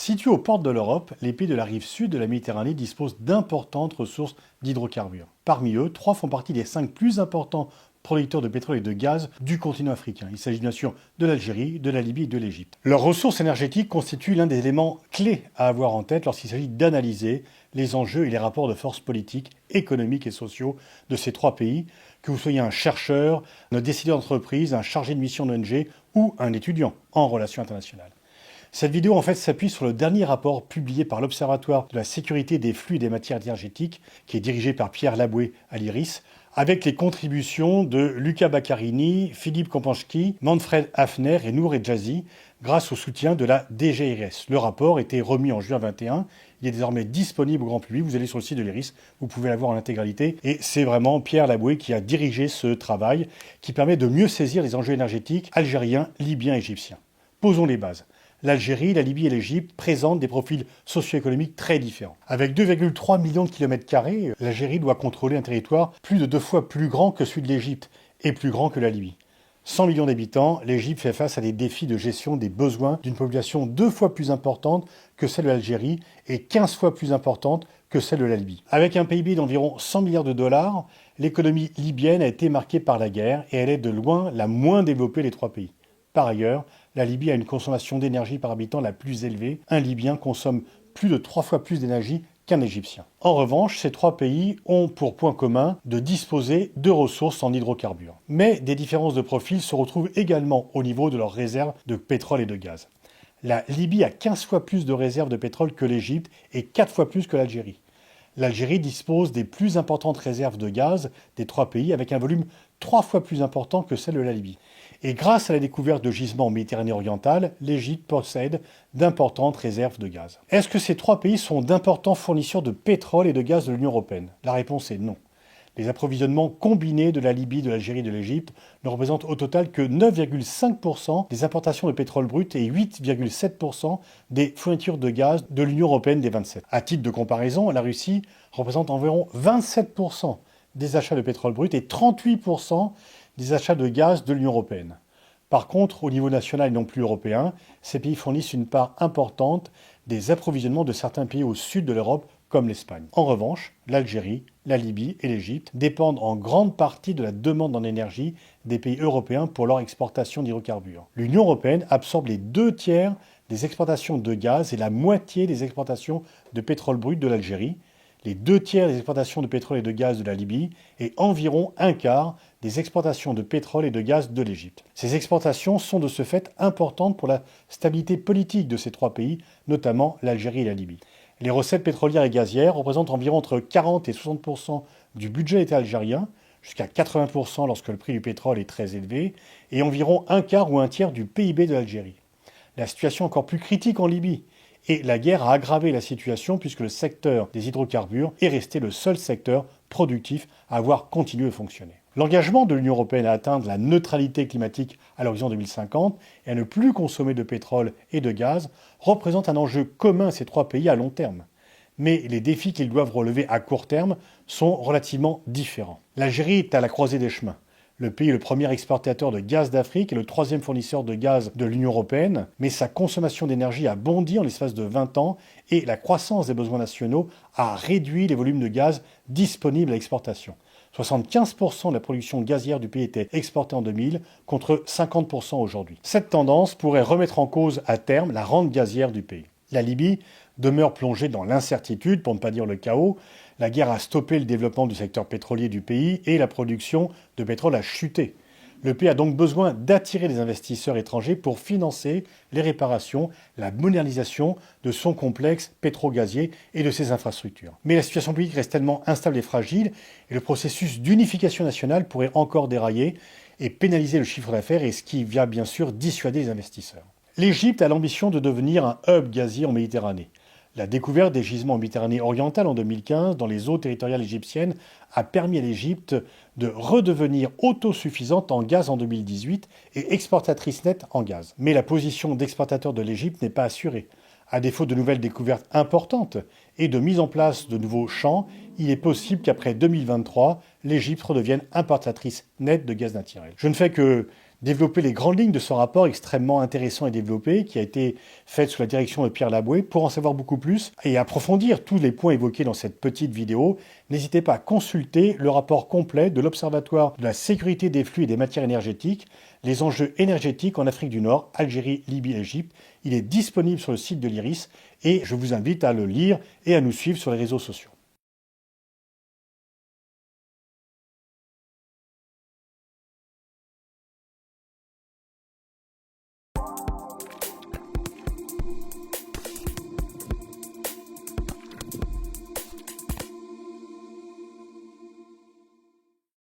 Situés aux portes de l'Europe, les pays de la rive sud de la Méditerranée disposent d'importantes ressources d'hydrocarbures. Parmi eux, 3 font partie des 5 plus importants producteurs de pétrole et de gaz du continent africain. Il s'agit bien sûr de l'Algérie, de la Libye et de l'Égypte. Leurs ressources énergétiques constituent l'un des éléments clés à avoir en tête lorsqu'il s'agit d'analyser les enjeux et les rapports de force politiques, économiques et sociaux de ces 3 pays, que vous soyez un chercheur, un décideur d'entreprise, un chargé de mission d'ONG ou un étudiant en relations internationales. Cette vidéo en fait s'appuie sur le dernier rapport publié par l'Observatoire de la sécurité des flux et des matières énergétiques, qui est dirigé par Pierre Laboué à l'IRIS, avec les contributions de Luca Baccarini, Philippe Kompanski, Manfred Hafner et Nour Edjazi, grâce au soutien de la DGIRS. Le rapport a été remis en juin 2021. Il est désormais disponible au grand public. Vous allez sur le site de l'IRIS, vous pouvez l'avoir en intégralité. Et c'est vraiment Pierre Laboué qui a dirigé ce travail qui permet de mieux saisir les enjeux énergétiques algériens, libyens et égyptiens. Posons les bases. L'Algérie, la Libye et l'Égypte présentent des profils socio-économiques très différents. Avec 2,3 millions de kilomètres carrés, l'Algérie doit contrôler un territoire plus de 2 fois plus grand que celui de l'Égypte et plus grand que la Libye. 100 millions d'habitants, l'Égypte fait face à des défis de gestion des besoins d'une population 2 fois plus importante que celle de l'Algérie et 15 fois plus importante que celle de la Libye. Avec un PIB d'environ 100 milliards de dollars, l'économie libyenne a été marquée par la guerre et elle est de loin la moins développée des 3 pays. Par ailleurs, la Libye a une consommation d'énergie par habitant la plus élevée. Un Libyen consomme plus de 3 fois plus d'énergie qu'un Égyptien. En revanche, ces 3 pays ont pour point commun de disposer de ressources en hydrocarbures. Mais des différences de profil se retrouvent également au niveau de leurs réserves de pétrole et de gaz. La Libye a 15 fois plus de réserves de pétrole que l'Égypte et 4 fois plus que l'Algérie. L'Algérie dispose des plus importantes réserves de gaz des 3 pays avec un volume 3 fois plus important que celle de la Libye. Et grâce à la découverte de gisements en Méditerranée orientale, l'Égypte possède d'importantes réserves de gaz. Est-ce que ces 3 pays sont d'importants fournisseurs de pétrole et de gaz de l'Union européenne? La réponse est non. Les approvisionnements combinés de la Libye, de l'Algérie et de l'Égypte ne représentent au total que 9,5% des importations de pétrole brut et 8,7% des fournitures de gaz de l'Union européenne des 27. À titre de comparaison, la Russie représente environ 27% des achats de pétrole brut et 38% des achats de gaz de l'Union européenne. Par contre, au niveau national et non plus européen, ces pays fournissent une part importante des approvisionnements de certains pays au sud de l'Europe, comme l'Espagne. En revanche, l'Algérie, la Libye et l'Égypte dépendent en grande partie de la demande en énergie des pays européens pour leur exportation d'hydrocarbures. L'Union européenne absorbe les 2 tiers des exportations de gaz et la moitié des exportations de pétrole brut de l'Algérie, les 2 tiers des exportations de pétrole et de gaz de la Libye et environ un quart des exportations de pétrole et de gaz de l'Égypte. Ces exportations sont de ce fait importantes pour la stabilité politique de ces 3 pays, notamment l'Algérie et la Libye. Les recettes pétrolières et gazières représentent environ entre 40 et 60% du budget état algérien, jusqu'à 80% lorsque le prix du pétrole est très élevé, et environ un quart ou un tiers du PIB de l'Algérie. La situation est encore plus critique en Libye. Et la guerre a aggravé la situation puisque le secteur des hydrocarbures est resté le seul secteur productif à avoir continué à fonctionner. L'engagement de l'Union européenne à atteindre la neutralité climatique à l'horizon 2050 et à ne plus consommer de pétrole et de gaz représente un enjeu commun à ces 3 pays à long terme. Mais les défis qu'ils doivent relever à court terme sont relativement différents. L'Algérie est à la croisée des chemins. Le pays est le premier exportateur de gaz d'Afrique et le 3e fournisseur de gaz de l'Union européenne, mais sa consommation d'énergie a bondi en l'espace de 20 ans et la croissance des besoins nationaux a réduit les volumes de gaz disponibles à l'exportation. 75% de la production gazière du pays était exportée en 2000 contre 50% aujourd'hui. Cette tendance pourrait remettre en cause à terme la rente gazière du pays. La Libye demeure plongée dans l'incertitude, pour ne pas dire le chaos. La guerre a stoppé le développement du secteur pétrolier du pays et la production de pétrole a chuté. Le pays a donc besoin d'attirer des investisseurs étrangers pour financer les réparations, la modernisation de son complexe pétro-gazier et de ses infrastructures. Mais la situation politique reste tellement instable et fragile et le processus d'unification nationale pourrait encore dérailler et pénaliser le chiffre d'affaires et ce qui vient bien sûr dissuader les investisseurs. L'Égypte a l'ambition de devenir un hub gazier en Méditerranée. La découverte des gisements en Méditerranée orientale en 2015 dans les eaux territoriales égyptiennes a permis à l'Égypte de redevenir autosuffisante en gaz en 2018 et exportatrice nette en gaz. Mais la position d'exportateur de l'Égypte n'est pas assurée. À défaut de nouvelles découvertes importantes et de mise en place de nouveaux champs, il est possible qu'après 2023, l'Égypte redevienne importatrice nette de gaz naturel. Je ne fais que développer les grandes lignes de ce rapport extrêmement intéressant et développé qui a été fait sous la direction de Pierre Laboué. Pour en savoir beaucoup plus et approfondir tous les points évoqués dans cette petite vidéo, n'hésitez pas à consulter le rapport complet de l'Observatoire de la sécurité des flux et des matières énergétiques, les enjeux énergétiques en Afrique du Nord, Algérie, Libye, Égypte. Il est disponible sur le site de l'IRIS et je vous invite à le lire et à nous suivre sur les réseaux sociaux.